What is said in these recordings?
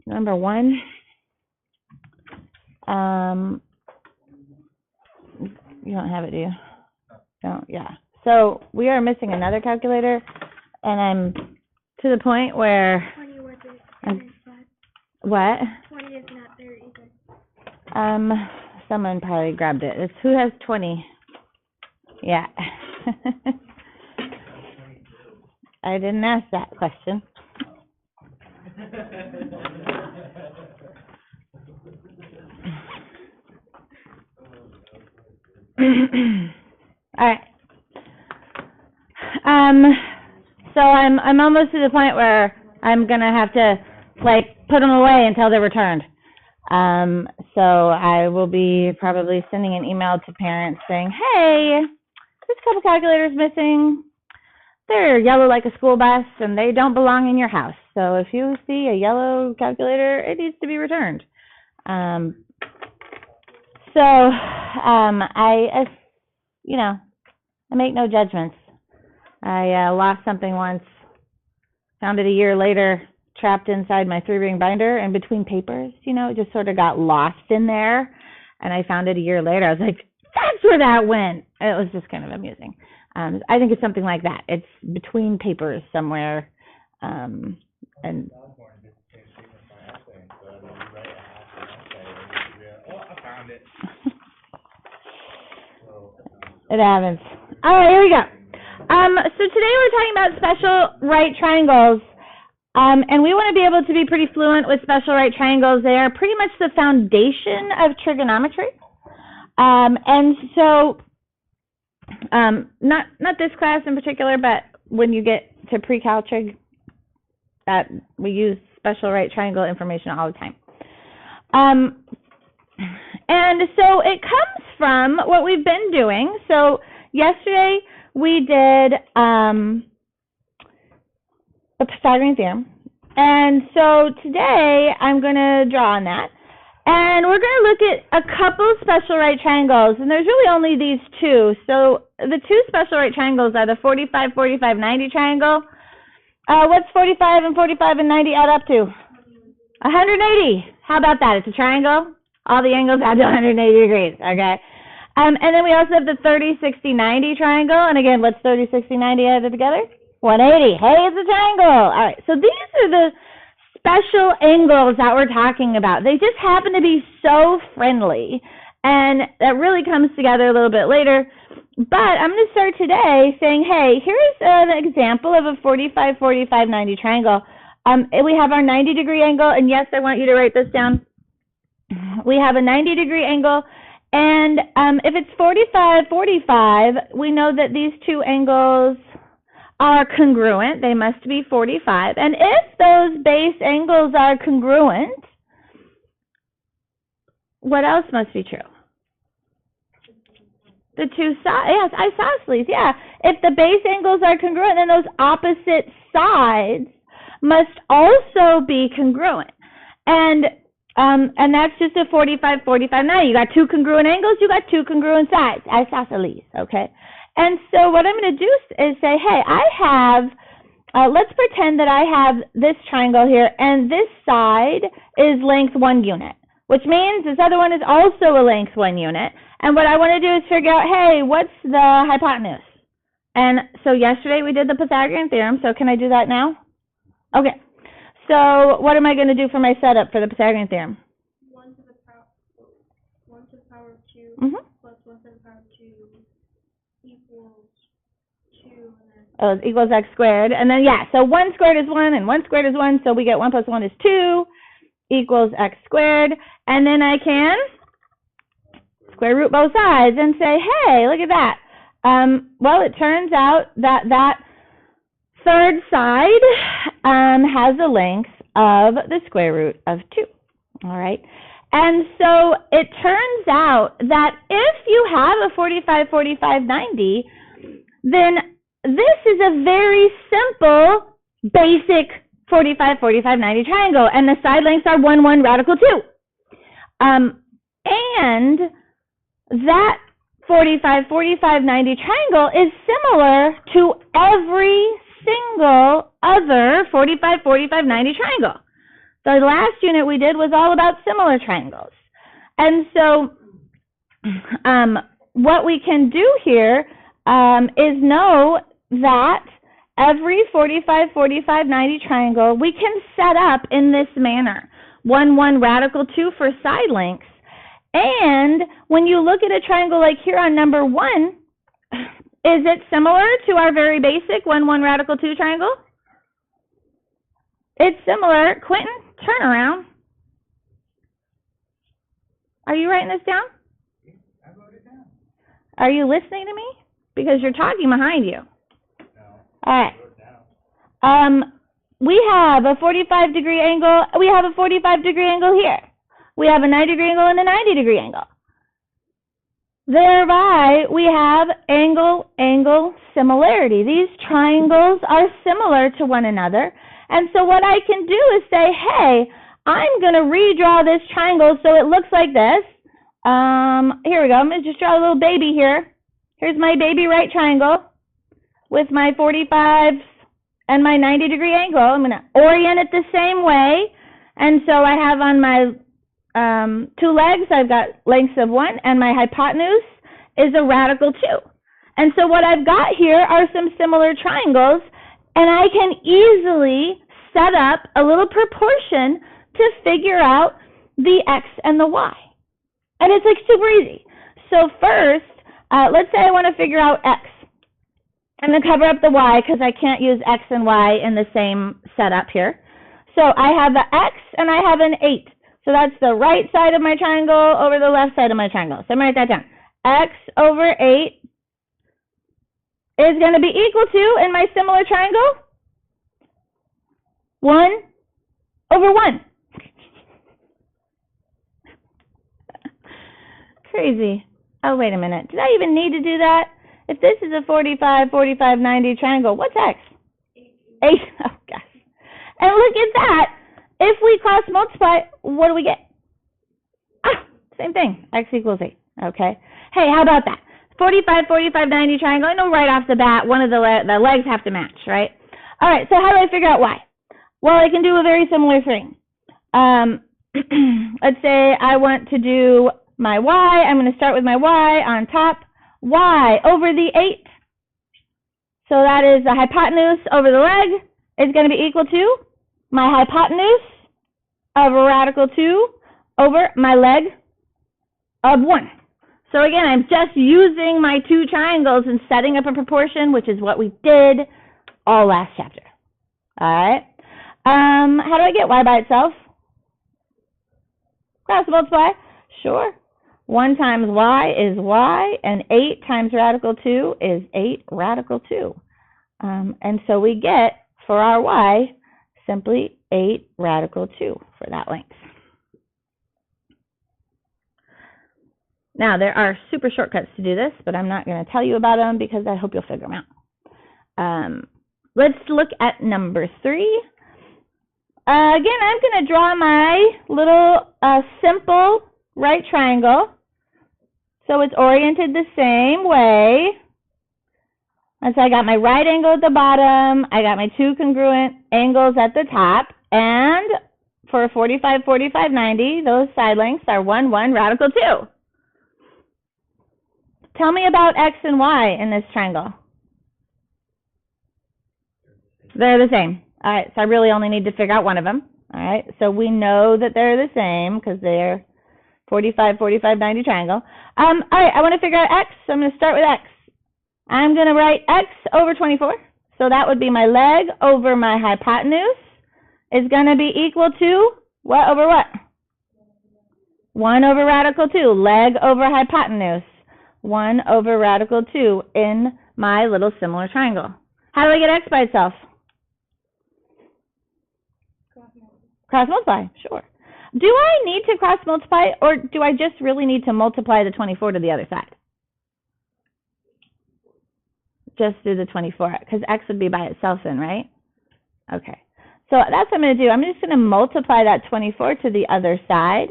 Number 1. You don't have it, do you? No, yeah. So we are missing another calculator, and I'm to the point where 20 wasn't what? 20 is not there either. Someone probably grabbed it. It's who has 20? Yeah. I didn't ask that question. All right. So I'm almost to the point where I'm gonna have to put them away until they're returned. So I will be probably sending an email to parents saying, hey, there's a couple calculators missing. They're yellow like a school bus, and they don't belong in your house. So if you see a yellow calculator, it needs to be returned. I make no judgments. I lost something once, found it a year later, trapped inside my 3-ring binder and between papers. It just sort of got lost in there, and I found it a year later. I was like, that's where that went. It was just kind of amusing. I think it's something like that. It's between papers somewhere, and it happens. All right, here we go. So today we're talking about special right triangles, and we want to be able to be pretty fluent with special right triangles. They are pretty much the foundation of trigonometry, and so not this class in particular, but when you get to pre-cal trig, we use special right triangle information all the time. And so it comes from what we've been doing. So yesterday we did the Pythagorean theorem, and so today I'm going to draw on that. And we're going to look at a couple special right triangles, and there's really only these two. So the two special right triangles are the 45, 45, 90 triangle. What's 45 and 90 add up to? 180. How about that? It's a triangle. All the angles add to 180 degrees, okay? And then we also have the 30, 60, 90 triangle. And again, what's 30, 60, 90 added together? 180. Hey, it's a triangle. All right, so these are the special angles that we're talking about. They just happen to be so friendly, and that really comes together a little bit later. But I'm going to start today saying, hey, here's an example of a 45, 45, 90 triangle. We have our 90-degree angle, and yes, I want you to write this down. We have a 90-degree angle, and if it's 45, 45, we know that these two angles are congruent. They must be 45. And if those base angles are congruent, what else must be true? The two sides, yes, isosceles, yeah. If the base angles are congruent, then those opposite sides must also be congruent. And that's just a 45, 45, 90. You got two congruent angles, you got two congruent sides, isosceles, okay? And so what I'm going to do is say, hey, I have, let's pretend that I have this triangle here, and this side is length 1 unit, which means this other one is also a length 1 unit. And what I want to do is figure out, hey, what's the hypotenuse? And so yesterday we did the Pythagorean theorem, so can I do that now? Okay. So what am I going to do for my setup for the Pythagorean theorem? 1 to the power of 2 plus 1 to the power of 2 equals 2. Oh, it equals x squared. And then, yeah, so 1 squared is 1 and 1 squared is 1, so we get 1 plus 1 is 2 equals x squared. And then I can square root both sides and say, hey, look at that. Well, it turns out that that third side has a length of the square root of 2. All right. And so it turns out that if you have a 45, 45, 90, then this is a very simple, basic 45, 45, 90 triangle, and the side lengths are 1, 1, radical 2. And that 45, 45, 90 triangle is similar to every single other 45, 45, 90 triangle. The last unit we did was all about similar triangles. And so what we can do here is know that every 45, 45, 90 triangle we can set up in this manner. 1, 1, radical 2 for side lengths. And when you look at a triangle like here on number 1, is it similar to our very basic 1, 1, radical 2 triangle? It's similar. Quentin, turn around. Are you writing this down? I wrote it down. Are you listening to me? Because you're talking behind you. No. All right. I wrote it down. We have a 45-degree angle. We have a 45-degree angle here. We have a 90-degree angle and a 90-degree angle. Thereby, we have angle-angle similarity. These triangles are similar to one another. And so what I can do is say, hey, I'm going to redraw this triangle so it looks like this. Here we go. I'm going to just draw a little baby here. Here's my baby right triangle with my 45 and my 90-degree angle. I'm going to orient it the same way. And so I have on my 2 legs, I've got lengths of 1, and my hypotenuse is a radical 2. And so what I've got here are some similar triangles, and I can easily set up a little proportion to figure out the x and the y. And it's like super easy. So first, let's say I want to figure out x. I'm going to cover up the y because I can't use x and y in the same setup here. So I have an x and I have an 8. So that's the right side of my triangle over the left side of my triangle. So I'm going to write that down. X over 8 is going to be equal to, in my similar triangle, 1 over 1. Crazy. Oh, wait a minute. Did I even need to do that? If this is a 45, 45, 90 triangle, what's x? 8. Oh, gosh. And look at that. If we cross multiply, what do we get? Ah, same thing. X equals 8. Okay. Hey, how about that? 45, 45, 90 triangle. I know right off the bat, one of the legs have to match, right? All right, so how do I figure out y? Well, I can do a very similar thing. Let's say I want to do my y. I'm going to start with my y on top. Y over the 8. So that is the hypotenuse over the leg is going to be equal to my hypotenuse of a radical 2 over my leg of 1. So again, I'm just using my 2 triangles and setting up a proportion, which is what we did all last chapter. All right. How do I get y by itself? Cross multiply? Sure. 1 times y is y, and 8 times radical 2 is 8 radical 2. And so we get, for our y, simply 8 radical 2 for that length. Now, there are super shortcuts to do this, but I'm not going to tell you about them because I hope you'll figure them out. Let's look at number 3. Again, I'm going to draw my little simple right triangle. So it's oriented the same way. And so I got my right angle at the bottom. I got my 2 congruent angles at the top. And for 45, 45, 90, those side lengths are 1, 1, radical 2. Tell me about x and y in this triangle. They're the same. All right, so I really only need to figure out one of them. All right, so we know that they're the same because they're 45, 45, 90 triangle. All right, I want to figure out x, so I'm going to start with x. I'm going to write x over 24. So that would be my leg over my hypotenuse is going to be equal to what over what? 1 over radical 2. Leg over hypotenuse. 1 over radical 2 in my little similar triangle. How do I get x by itself? Cross multiply, sure. Do I need to cross multiply, or do I just really need to multiply the 24 to the other side? Just do the 24, because x would be by itself then, right? Okay. So that's what I'm going to do. I'm just going to multiply that 24 to the other side.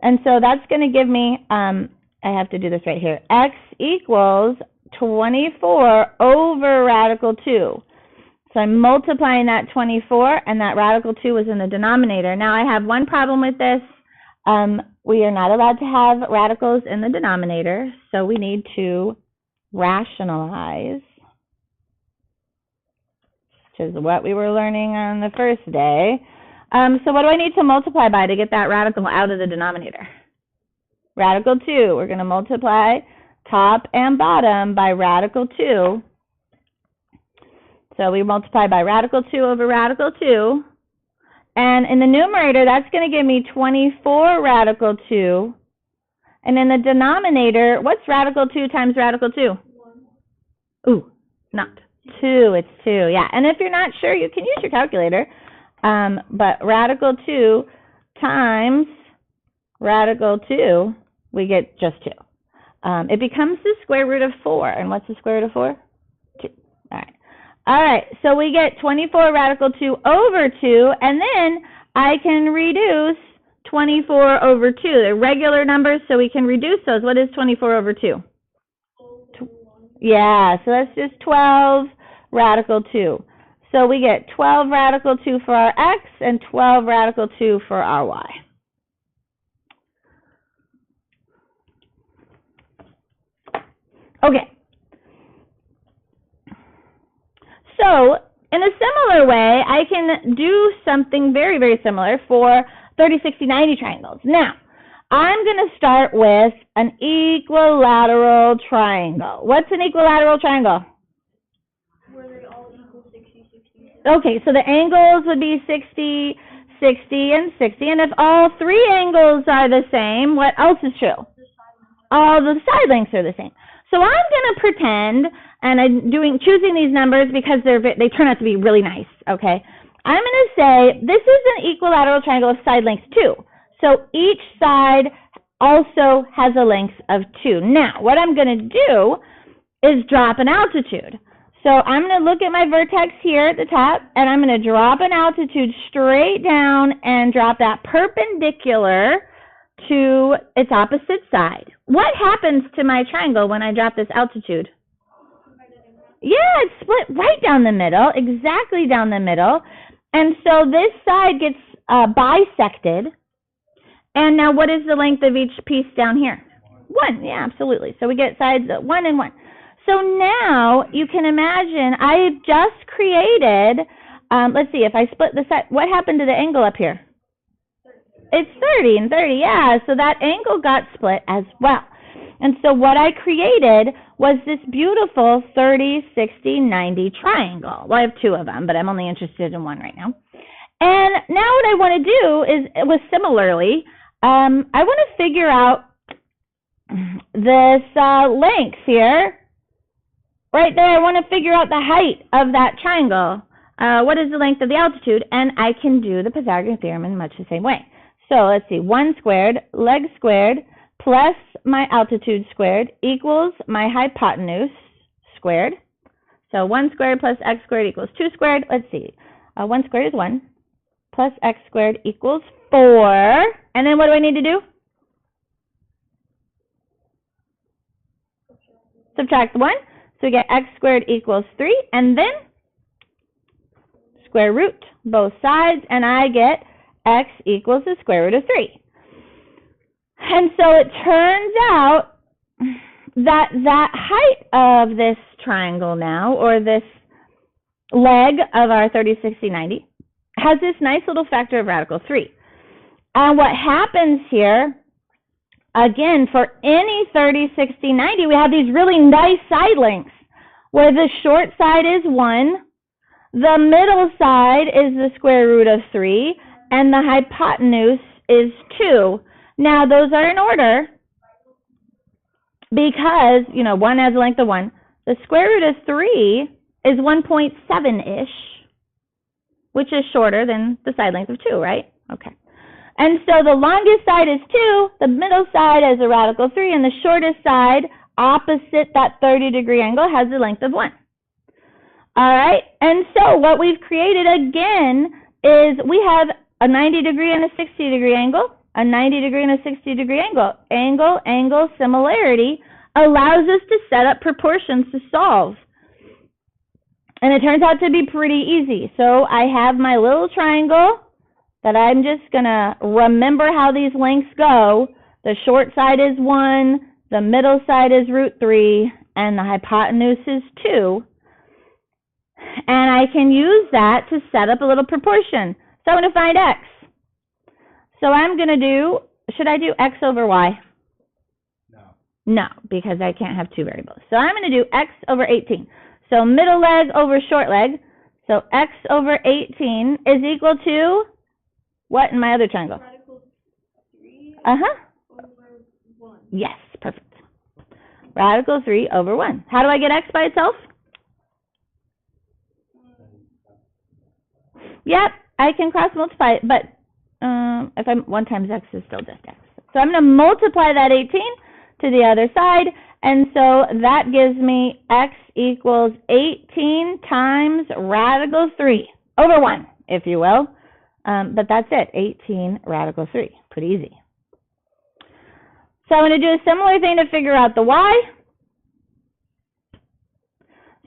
And so that's going to give me, I have to do this right here, x equals 24 over radical 2. So I'm multiplying that 24, and that radical 2 was in the denominator. Now I have one problem with this. We are not allowed to have radicals in the denominator, so we need to rationalize, which is what we were learning on the first day. So what do I need to multiply by to get that radical out of the denominator? Radical 2. We're going to multiply top and bottom by radical 2. So we multiply by radical 2 over radical 2. And in the numerator, that's going to give me 24 radical 2. And in the denominator, what's radical 2 times radical 2? 1. Ooh, not 2. It's 2. Yeah, and if you're not sure, you can use your calculator. But radical 2 times radical 2, we get just 2. It becomes the square root of 4. And what's the square root of 4? 2. All right. All right, so we get 24 radical 2 over 2, and then I can reduce 24 over 2. They're regular numbers, so we can reduce those. What is 24 over 2? Yeah, so that's just 12 radical 2. So we get 12 radical 2 for our x and 12 radical 2 for our y. Okay. So, in a similar way, I can do something very, very similar for 30, 60, 90 triangles. Now, I'm going to start with an equilateral triangle. What's an equilateral triangle? Where they all equal 60, 60. Okay, so the angles would be 60, 60, and 60. And if all three angles are the same, what else is true? All the side lengths are the same. So I'm going to pretend, and I'm choosing these numbers because they turn out to be really nice, okay? I'm going to say this is an equilateral triangle of side lengths 2. So each side also has a length of 2. Now, what I'm going to do is drop an altitude. So I'm going to look at my vertex here at the top, and I'm going to drop an altitude straight down and drop that perpendicular to its opposite side. What happens to my triangle when I drop this altitude? Yeah, it's split right down the middle, exactly down the middle. And so this side gets bisected. And now what is the length of each piece down here? 1, yeah, absolutely. So we get sides 1 and 1. So now you can imagine I just created, let's see, if I split the side, what happened to the angle up here? It's 30 and 30, yeah. So that angle got split as well. And so what I created was this beautiful 30, 60, 90 triangle. Well, I have 2 of them, but I'm only interested in one right now. And now what I want to do is, similarly, I want to figure out this length here. Right there, I want to figure out the height of that triangle. What is the length of the altitude? And I can do the Pythagorean theorem in much the same way. So let's see, 1 squared, leg squared, plus my altitude squared equals my hypotenuse squared. So 1 squared plus x squared equals 2 squared. Let's see, 1 squared is 1, plus x squared equals 4. And then what do I need to do? Subtract 1. So we get x squared equals 3. And then square root both sides, and I get x equals the square root of 3. And so it turns out that that height of this triangle now, or this leg of our 30, 60, 90, has this nice little factor of radical 3. And what happens here, again, for any 30, 60, 90, we have these really nice side lengths where the short side is 1, the middle side is the square root of 3, and the hypotenuse is 2. Now, those are in order because, 1 has a length of 1. The square root of 3 is 1.7-ish, which is shorter than the side length of 2, right? Okay. And so the longest side is 2, the middle side is a radical 3, and the shortest side, opposite that 30-degree angle, has a length of 1. All right? And so what we've created again is we have a 90-degree and a 60-degree angle, a 90-degree and a 60-degree angle. Angle, similarity allows us to set up proportions to solve. And it turns out to be pretty easy. So I have my little triangle that I'm just going to remember how these lengths go. The short side is 1, the middle side is √3, and the hypotenuse is 2. And I can use that to set up a little proportion. So I'm going to find x. So I'm going to do, should I do x over y? No. No, because I can't have two variables. So I'm going to do x over 18. So middle leg over short leg. So x over 18 is equal to what in my other triangle? Radical 3 Uh-huh. over 1. Yes, perfect. Radical 3 over 1. How do I get x by itself? Yep, I can cross multiply it, but if I'm 1 times x is still just x. So I'm going to multiply that 18 to the other side, and so that gives me x equals 18 times radical 3 over 1, if you will. But that's it, 18 radical 3. Pretty easy. So I'm going to do a similar thing to figure out the y.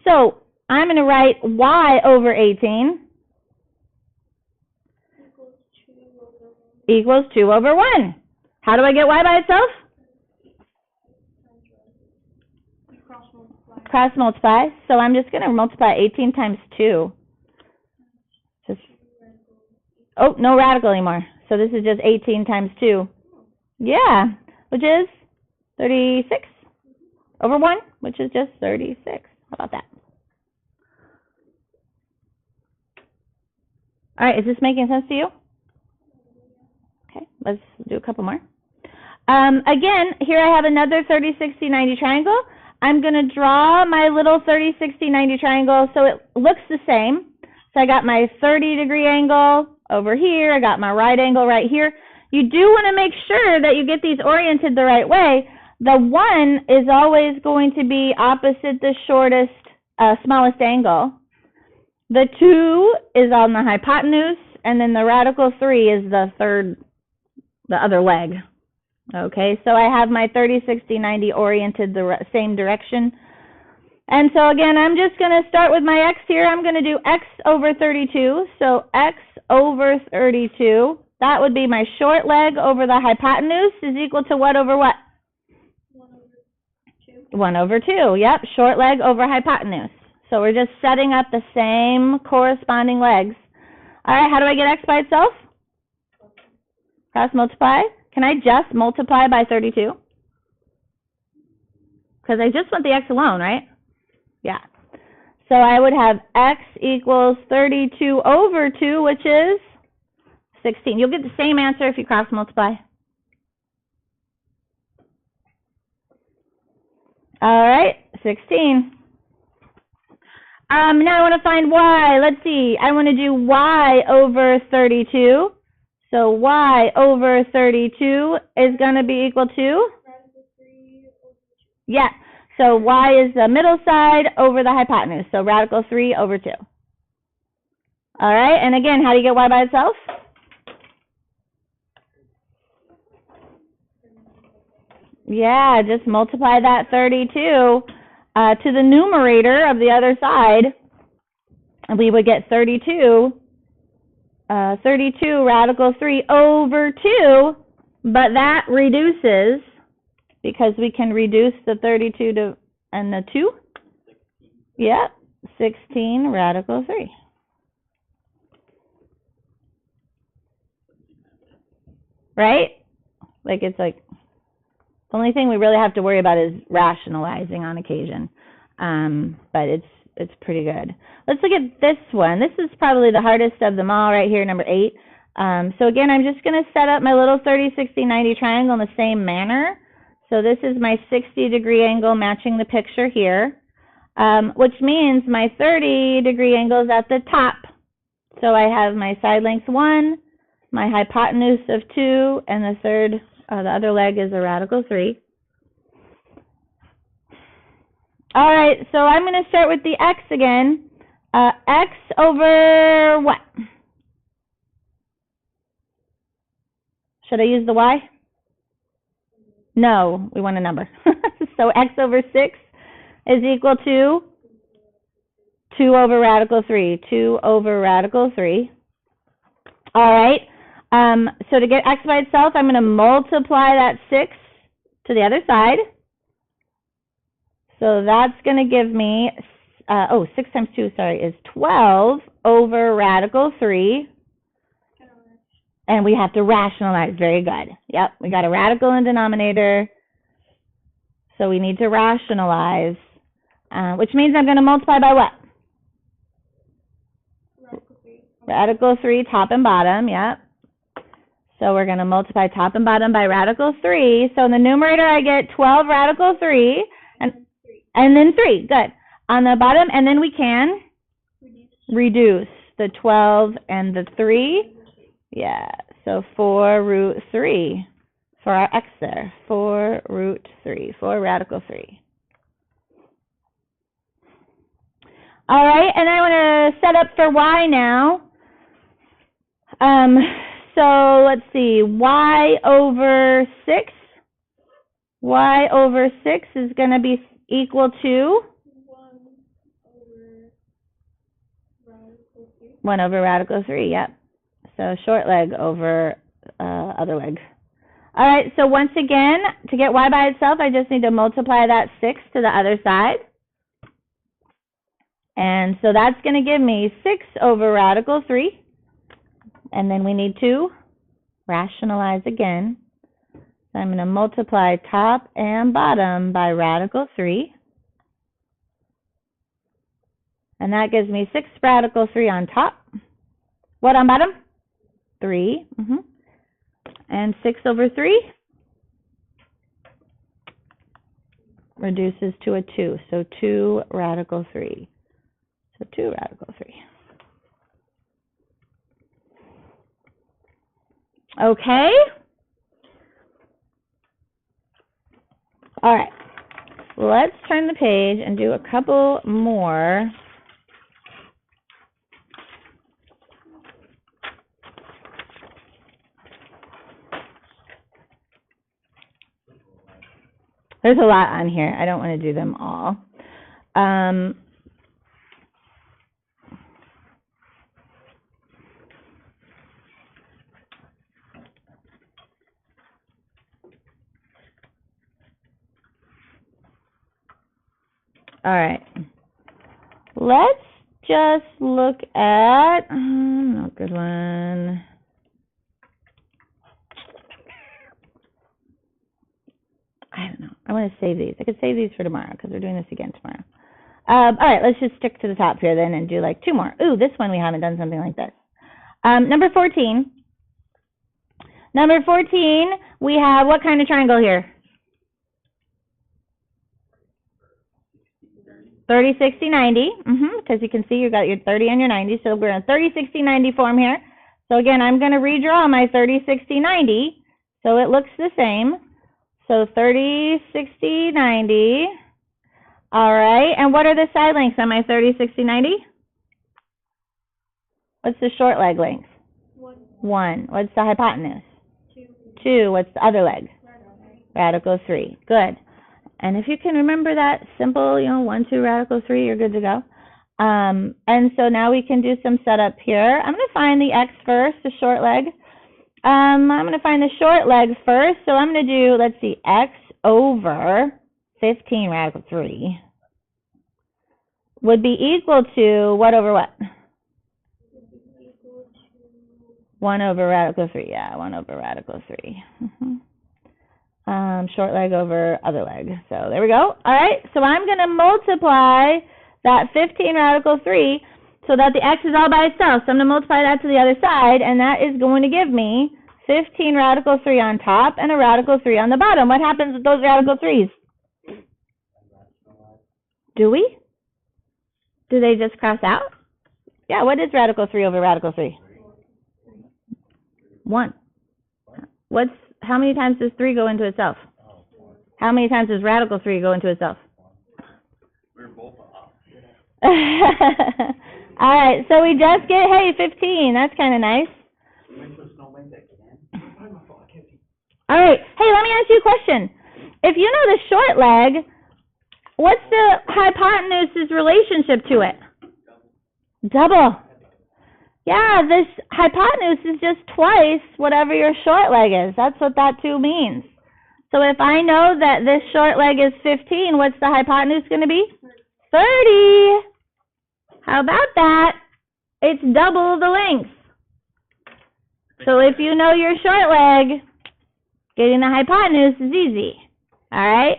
So I'm going to write y over 18 equals 2 over 1. How do I get y by itself? Cross multiply. So I'm just going to multiply 18 times 2. Just, oh, no radical anymore. So this is just 18 times 2. Yeah, which is 36 over 1, which is just 36. How about that? All right, is this making sense to you? Okay, let's do a couple more. Again, here I have another 30, 60, 90 triangle. I'm going to draw my little 30, 60, 90 triangle so it looks the same. So I got my 30-degree angle over here. I got my right angle right here. You do want to make sure that you get these oriented the right way. The 1 is always going to be opposite the shortest, smallest angle. The 2 is on the hypotenuse, and then the radical 3 is the other leg. Okay, so I have my 30, 60, 90 oriented the same direction. And so again, I'm just going to start with my x here. I'm going to do x over 32. So x over 32, that would be my short leg over the hypotenuse is equal to what over what? 1 over 2. 1 over 2, yep, short leg over hypotenuse. So we're just setting up the same corresponding legs. All right, how do I get x by itself? Cross multiply. Can I just multiply by 32? Because I just want the x alone, right? Yeah. So I would have x equals 32 over 2, which is 16. You'll get the same answer if you cross multiply. All right, 16. Now I want to find y. Let's see. I want to do y over 32. So y over 32 is going to be equal to? Yeah. So y is the middle side over the hypotenuse. So radical 3 over 2. All right. And again, how do you get y by itself? Yeah, just multiply that 32 to the numerator of the other side. And we would get 32 radical 3 over 2, but that reduces because we can reduce the 32 to and the 2. Yep, 16 radical 3. Right? Like it's like the only thing we really have to worry about is rationalizing on occasion, but it's pretty good. Let's look at this one. This is probably the hardest of them all right here, number 8. So again, I'm just going to set up my little 30, 60, 90 triangle in the same manner. So this is my 60-degree angle matching the picture here, which means my 30-degree angle is at the top. So I have my side length 1, my hypotenuse of 2, and the other leg is a radical 3. All right, so I'm going to start with the x again. X over what? Should I use the y? No, we want a number. So x over 6 is equal to 2 over radical 3. 2 over radical 3. All right. So to get x by itself, I'm going to multiply that 6 to the other side. So that's going to give me, 6 times 2, is 12 over radical 3. And we have to rationalize. Very good. Yep, we got a radical in denominator. So we need to rationalize, which means I'm going to multiply by what? Radical 3, top and bottom, yep. So we're going to multiply top and bottom by radical 3. So in the numerator, I get 12 radical 3, and then 3. Good. On the bottom, and then we can reduce the 12 and the 3. Yeah, so 4 root 3 for our x there. 4 root 3, 4 radical 3. All right, and I want to set up for y now. So let's see, y over 6. Y over 6 is going to be equal to 1 over radical 3, yep. So short leg over other leg. All right, so once again, to get y by itself, I just need to multiply that 6 to the other side. And so that's going to give me 6 over radical 3. And then we need to rationalize again. So I'm going to multiply top and bottom by radical 3. And that gives me 6 radical 3 on top. What on bottom? 3. And 6 over 3 reduces to a 2. So 2 radical 3. So 2 radical 3. Okay? All right. Let's turn the page and do a couple more. There's a lot on here. I don't want to do them all. All right. Let's just look at, not a good one. I don't know. I want to save these. I could save these for tomorrow because we're doing this again tomorrow. All right, let's just stick to the top here then and do like 2 more. Ooh, this one we haven't done something like this. Number 14. Number 14, we have what kind of triangle here? 30, 60, 90. Because you can see you got your 30 and your 90. So we're in a 30, 60, 90 form here. So again, I'm going to redraw my 30, 60, 90. So it looks the same. So 30, 60, 90. All right. And what are the side lengths on my 30, 60, 90? What's the short leg length? 1. What's the hypotenuse? 2. What's the other leg? Radical 3. Good. And if you can remember that simple, 1, 2, radical 3, you're good to go. And so now we can do some setup here. I'm going to find the x first, the short leg. I'm going to find the short leg first. So I'm going to do, let's see, x over 15 radical 3 would be equal to what over what? 1 over radical 3. Yeah, 1 over radical 3. Short leg over other leg. So there we go. All right, so I'm going to multiply that 15 radical 3 so that the x is all by itself. So I'm going to multiply that to the other side, and that is going to give me 15 radical 3 on top and a radical 3 on the bottom. What happens with those radical 3s? Do we? Do they just cross out? Yeah, what is radical 3 over radical 3? 1. How many times does 3 go into itself? How many times does radical 3 go into itself? We're both off. All right, so we just get, hey, 15. That's kind of nice. All right. Hey, let me ask you a question. If you know the short leg, what's the hypotenuse's relationship to it? Double. Yeah, this hypotenuse is just twice whatever your short leg is. That's what that 2 means. So if I know that this short leg is 15, what's the hypotenuse going to be? 30. How about that? It's double the length. So if you know your short leg, getting the hypotenuse is easy. All right?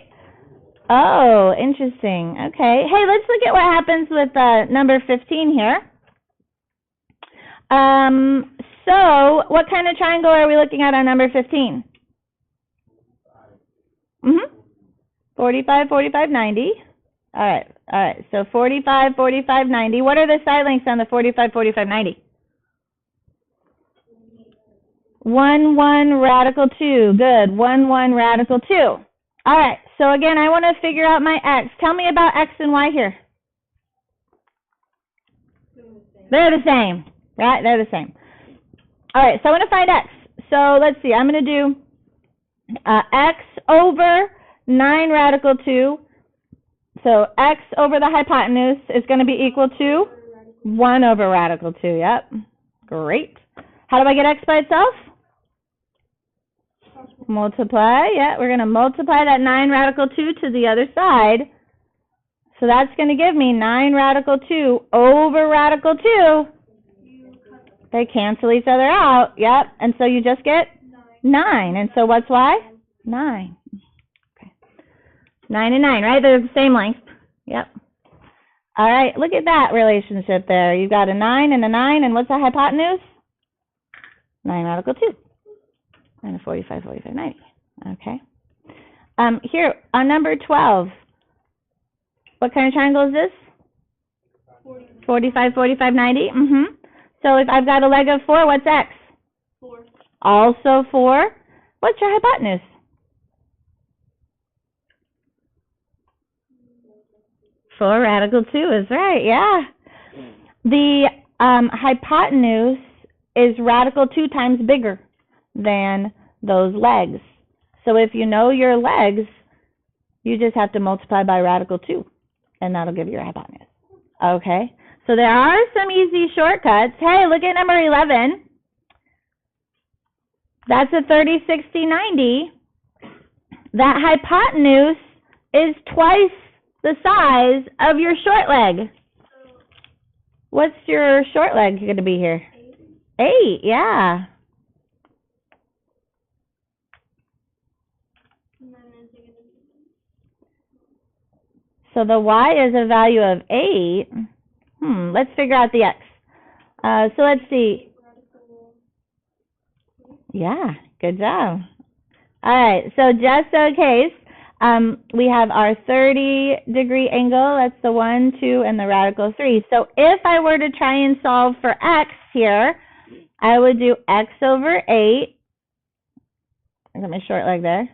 Oh, interesting. Okay. Hey, let's look at what happens with number 15 here. So what kind of triangle are we looking at on number 15? 45, 45, 90. All right. So 45, 45, 90. What are the side lengths on the 45, 45, 90? 1, 1, radical 2. Good. 1, 1, radical 2. All right. So again, I want to figure out my x. Tell me about x and y here. They're the same. Right? They're the same. All right. So I want to find x. So let's see. I'm going to do x over 9 radical 2. So x over the hypotenuse is going to be equal to 1 over radical 2. Yep. Great. How do I get x by itself? Multiply. Yeah, we're going to multiply that 9 radical 2 to the other side. So that's going to give me 9 radical 2 over radical 2. They cancel each other out. Yep. And so you just get 9. And so what's y? 9. Okay. 9 and 9, right? They're the same length. Yep. All right. Look at that relationship there. You've got a 9 and a 9. And what's the hypotenuse? 9 radical 2. And a 45, 45, 90. Okay. Here, on number 12, what kind of triangle is this? 45, 45, 90. So if I've got a leg of 4, what's x? 4. Also 4. What's your hypotenuse? 4 radical 2 is right, yeah. The hypotenuse is radical 2 times bigger than those legs. So if you know your legs, you just have to multiply by radical 2, and that'll give you your hypotenuse. Okay, so there are some easy shortcuts. Hey, look at number 11. That's a 30, 60, 90. That hypotenuse is twice the size of your short leg. What's your short leg going to be here? 8, yeah. So the y is a value of 8. Let's figure out the x. So let's see. Yeah, good job. All right, so just in case, we have our 30-degree angle. That's the 1, 2, and the radical 3. So if I were to try and solve for x here, I would do x over 8. I got my short leg there.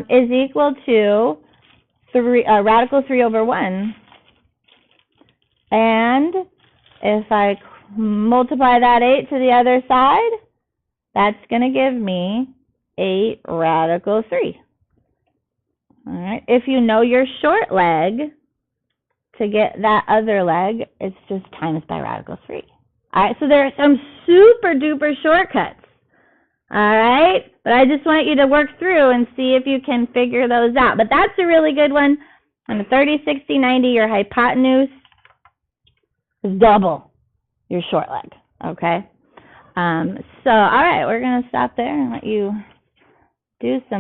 Is equal to radical 3 over 1. And if I multiply that 8 to the other side, that's going to give me 8 radical 3. All right. If you know your short leg, to get that other leg, it's just times by radical 3. All right. So there are some super duper shortcuts. All right. But I just want you to work through and see if you can figure those out. But that's a really good one. On the 30, 60, 90, your hypotenuse is double your short leg. Okay. So, all right. We're going to stop there and let you do some